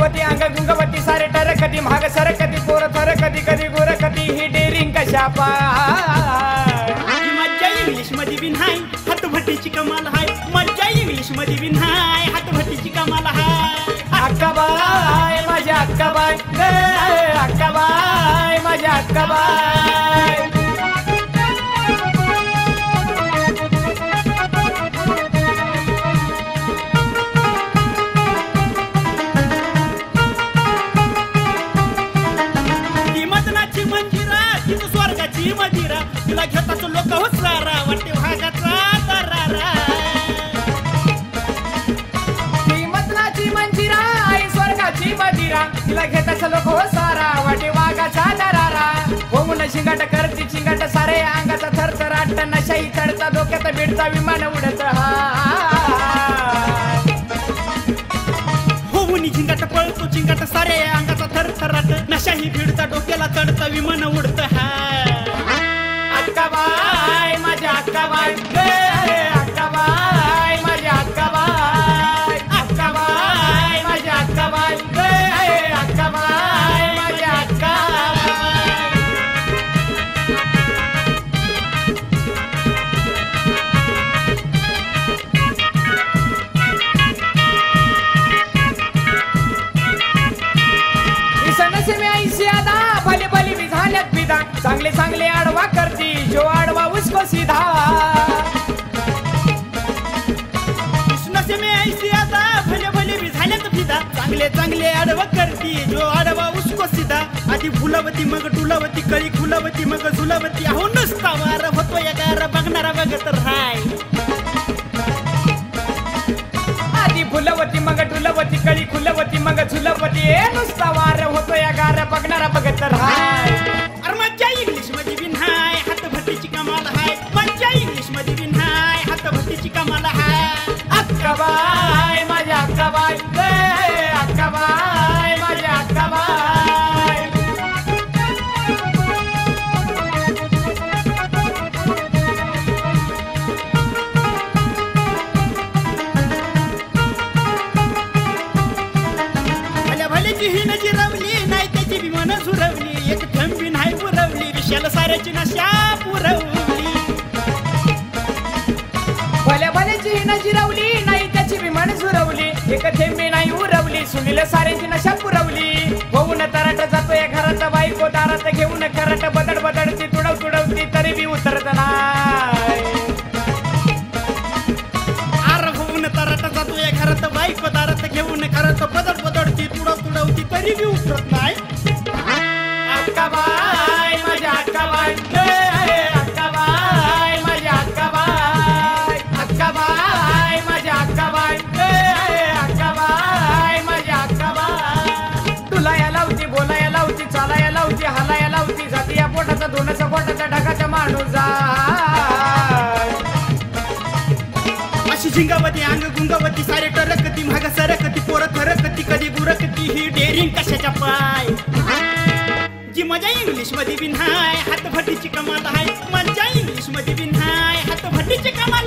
झिंगावती अंग गुंगवती सारे टर कधी महाग सर कधी पोर थर कधी कधी गोर कधी ही डेरिंग कशा पाय मज्जा इंग्लिश मध्ये बी नाही हातभट्टीची कमाल हाय मज्जा इंग्लिश मध्ये बी नाही हातभट्टीची कमाल हाय अक्काबाई माझ्या अक्काबाई अक्काबाई माझ्या अक्काबाई स्वर्गाची मदिरा तुला घेताच लोक हो सारा वाटे भागाचा दरारा ती मदनाची मंजिरा आई स्वर्गाची मदिरा तिला घेताच लोक हो सारा वाटे वाघाचा दरारा होऊन शिंगाट करती चिंगाट सारे अंगाचा थरथराट नशाही चढता डोक्यात भेटता विमान उडत होऊन झिंगाट पळतो चिंगाट सारे अंगाचा थरथराट नशाही भिडता डोक्याला चढता विमान उडत अक्काबाई माझ्या अक्काबाई अक्काबाई माझ्या अक्काबाई अक्काबाई माझ्या अक्काबाई अक्काबाई माझ्या अक्काबाई इसनसे में ऐसी आदा भले भले भी झाल्यात विधा चांगले चांगले आडवा करती जो आडवा उसको सीधा कृष्णाचे में ऐसी आता भले भले भी झाल्यात फिदा चांगले चांगले आडवा करती जो आडवा उसको सीधा आधी फुलवती मग टुलवती कळी खुलवती मग झुलवती अहो नुसता वार होतो या गार बघणारा बघत राय आधी फुलवती मग टुलवती कळी खुलवती मग झुलवती नुसता वार होतो या गार बघणारा बघत राय मज्जा इंग्लिश मध्ये बी नाही हातभट्टीची कमाल हाय मज्जा इंग्लिश मध्ये बी नाही हातभट्टीची कमाल हाय अक्काबाई माझ्या अक्काबाई अक्काबाई माझ्या अक्काबाई भल्या भल्याची ही नजी रवली नाही त्याची बी मन झुरवली एक थंबी नाही पुरवली विशाल साऱ्याची नशा पुरवली भल्या भल्याची ही नजी रवली नाही त्याची विमान झुरवली एक थेंबी नाही उरवली सुनील साऱ्यांची नशा पुरवली होऊन तराट जातोय घरात बायको दारात घेऊन खराट बदड बदडती तुडवती तरी बी उतरत नाही आर होऊन तराट जातोय घरात बायको दारात घेऊन खरात बदडती तुडवती तरी बी उतरत नाही अक्काबाई माझ्या अक्काबाई अक्काबाई माझ्या अक्काबाई अक्काबाई माझ्या अक्काबाई अक्काबाई माझ्या अक्काबाई तुलाया लावती बोलाया लावती चालाया लावती हालाया लावती जाती या पोटाचा दोनचा पोटाचा ढगाचा माणूस अशी झिंगावती अंग गुंगावती सारे टरकती महाग सरकती पोर थरकती कधी गुरकती ही डेरिंग कशाच्या पाय जी मजा इंग्लिश मध्ये बी नाही हातभट्टीची कमाल आहे मजा इंग्लिश मध्ये बी नाही हातभट्टीची कमाल